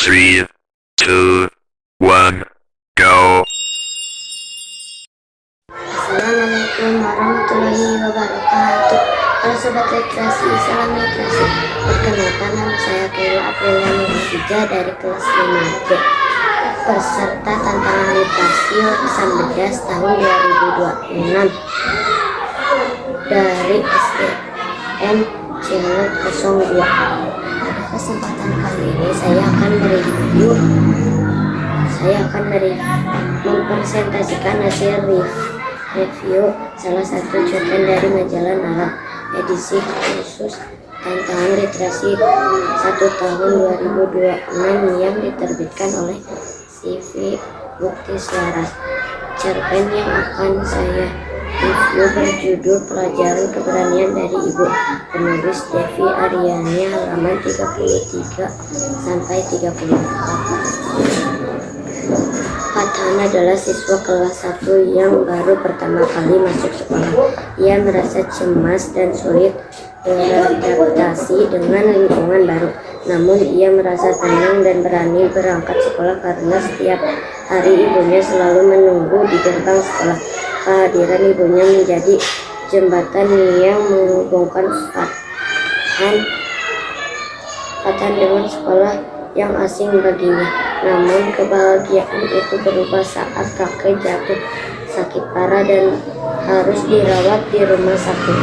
3, 2, 1, go. Assalamualaikum warahmatullahi wabarakatuh. Halo sobat literasi, salam literasi. Perkenalkan, nama saya Kayla Aprilia Nurhija dari kelas 5B, peserta tantangan literasi lapisan bedas tahun 2026 dari SDN Cileut 02. Pada kesempatan kali ini saya akan mempresentasikan hasil review salah satu cerpen dari majalah Nalar edisi khusus tantangan literasi 1 tahun 2026 yang diterbitkan oleh CV Bukti Selaras. Cerpen yang akan saya review berjudul Pelajaran Keberanian dari Ibu, penulis Devi Aryani, halaman 33 sampai 34. Fathan adalah siswa kelas 1 yang baru pertama kali masuk sekolah. Ia merasa cemas dan sulit beradaptasi dengan lingkungan baru. Namun ia merasa tenang dan berani berangkat sekolah karena setiap hari ibunya selalu menunggu di gerbang sekolah. Kehadiran ibunya menjadi jembatan yang menghubungkan Fathan dengan sekolah yang asing baginya. Namun kebahagiaan itu berubah saat kakek jatuh sakit parah dan harus dirawat di rumah sakit.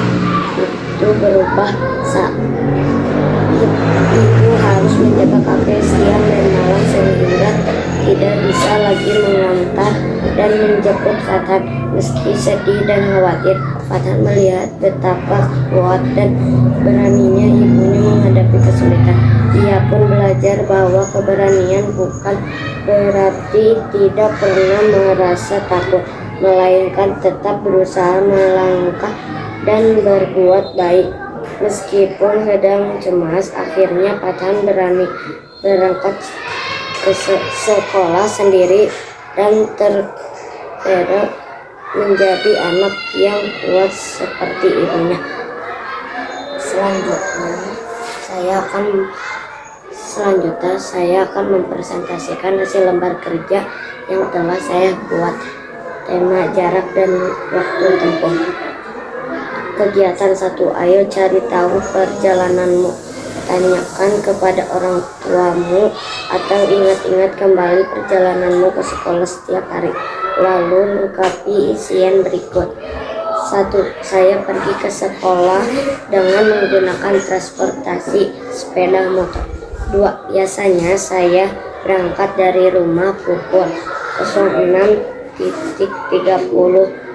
Itu berubah saat ibu harus menjaga kakek siang dan malam sehingga tidak bisa lagi mengantar dan menjemput Fathan. Meski sedih dan khawatir, Fathan melihat betapa kuat dan beraninya ibunya menghadapi kesulitan. Ia pun belajar bahwa keberanian bukan berarti tidak pernah merasa takut, melainkan tetap berusaha melangkah dan berbuat baik. Meskipun sedang cemas, akhirnya Fathan berani berangkat ke sekolah sendiri dan tergerak menjadi anak yang kuat seperti ibunya. Selanjutnya saya akan mempresentasikan hasil lembar kerja yang telah saya buat. Tema, jarak dan waktu tempuh. Kegiatan 1. Ayo cari tahu perjalananmu. Tanyakan kepada orang tuamu atau ingat-ingat kembali perjalananmu ke sekolah setiap hari. Lalu lengkapi isian berikut. 1. Saya pergi ke sekolah dengan menggunakan transportasi sepeda motor. 2. Biasanya saya berangkat dari rumah pukul 06.30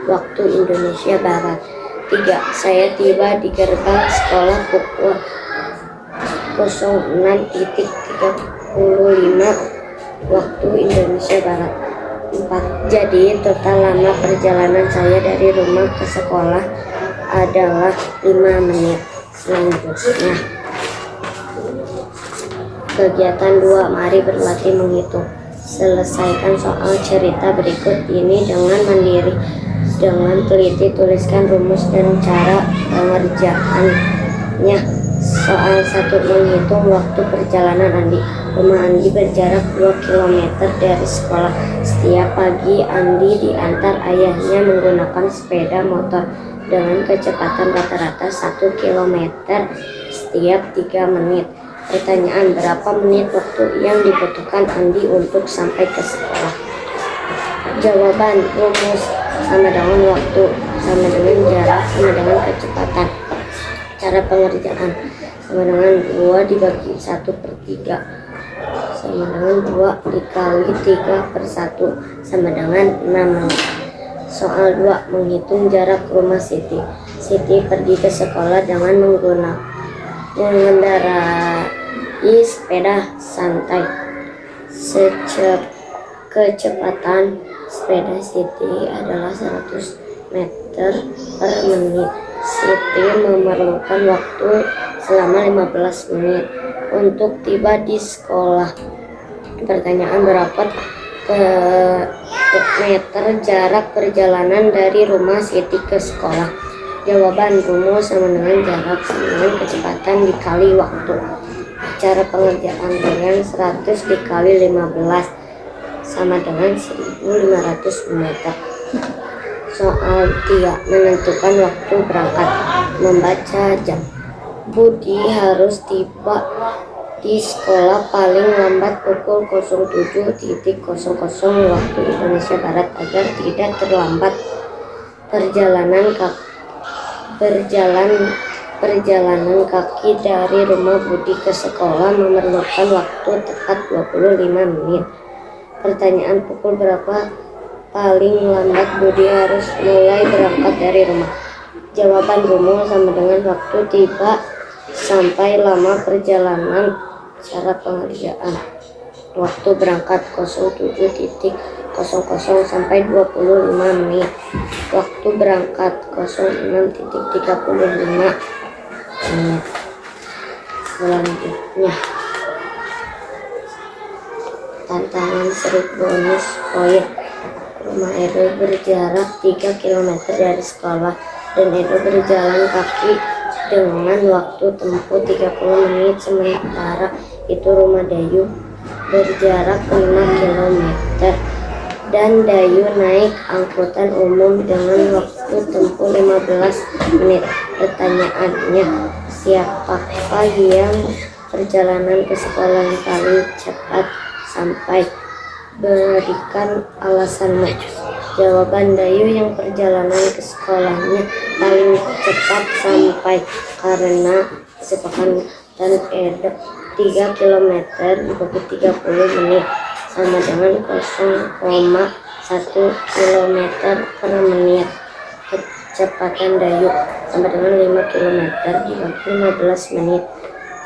waktu Indonesia Barat. 3. Saya tiba di gerbang sekolah pukul 06.35 waktu Indonesia Barat. 4. Jadi total lama perjalanan saya dari rumah ke sekolah adalah 5 menit. Selanjutnya kegiatan 2. Mari berlatih menghitung. Selesaikan soal cerita berikut ini dengan mandiri. Dengan teliti tuliskan rumus dan cara pengerjaannya. Soal 1. Menghitung waktu perjalanan Andi. Rumah Andi berjarak 2 km dari sekolah. Setiap pagi Andi diantar ayahnya menggunakan sepeda motor dengan kecepatan rata-rata 1 km setiap 3 menit. Pertanyaan, berapa menit waktu yang dibutuhkan Andi untuk sampai ke sekolah? Jawaban, rumus sama dengan waktu sama dengan jarak sama dengan kecepatan. Cara pengerjaan sama dengan 2 dibagi 1/3 sama dengan 2 dikali 3/1 sama dengan 6. Soal 2. Menghitung jarak rumah Siti. Siti pergi ke sekolah dengan mengendarai sepeda santai. Kecepatan sepeda Siti adalah 100 meter per menit. Siti memerlukan waktu selama 15 menit untuk tiba di sekolah. Pertanyaan, berapa meter jarak perjalanan dari rumah Siti ke sekolah? Jawaban, rumus sama dengan jarak sama dengan kecepatan dikali waktu. Cara pengerjaan dengan 100 dikali 15 sama dengan 1500 meter. Soal 3. Menentukan waktu berangkat. Membaca jam. Budi harus tiba di sekolah paling lambat pukul 07.00 waktu Indonesia Barat agar tidak terlambat. Perjalanan kaki dari rumah Budi ke sekolah memerlukan waktu tepat 25 menit. Pertanyaan, pukul berapa paling lambat Budi harus mulai berangkat dari rumah? Jawaban, rumus sama dengan waktu tiba sampai lama perjalanan. Cara pengerjaan. Waktu berangkat 07.00 sampai 25 menit. Waktu berangkat 06.35 menit. Selanjutnya, tantangan seru bonus poin. Rumah Edo berjarak 3 km dari sekolah dan Edo berjalan kaki dengan waktu tempuh 30 menit, sementara itu rumah Dayu berjarak 5 km dan Dayu naik angkutan umum dengan waktu tempuh 15 menit. Pertanyaannya, siapakah yang perjalanan ke sekolah yang paling cepat sampai? Berikan alasanmu. Jawaban, Dayu yang perjalanan ke sekolahnya paling cepat sampai karena kesepakatan Edo 3 km dibagi 30 menit sama dengan 0,1 km per menit. Kecepatan Dayu sama dengan 5 km dibagi 15 menit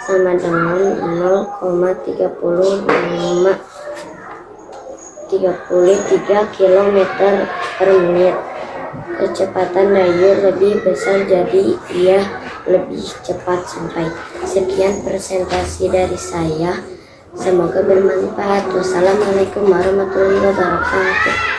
sama dengan 0,33 km per menit. Kecepatan Dayu lebih besar, jadi ia lebih cepat sampai. Sekian presentasi dari saya, semoga bermanfaat. Wassalamualaikum warahmatullahi wabarakatuh.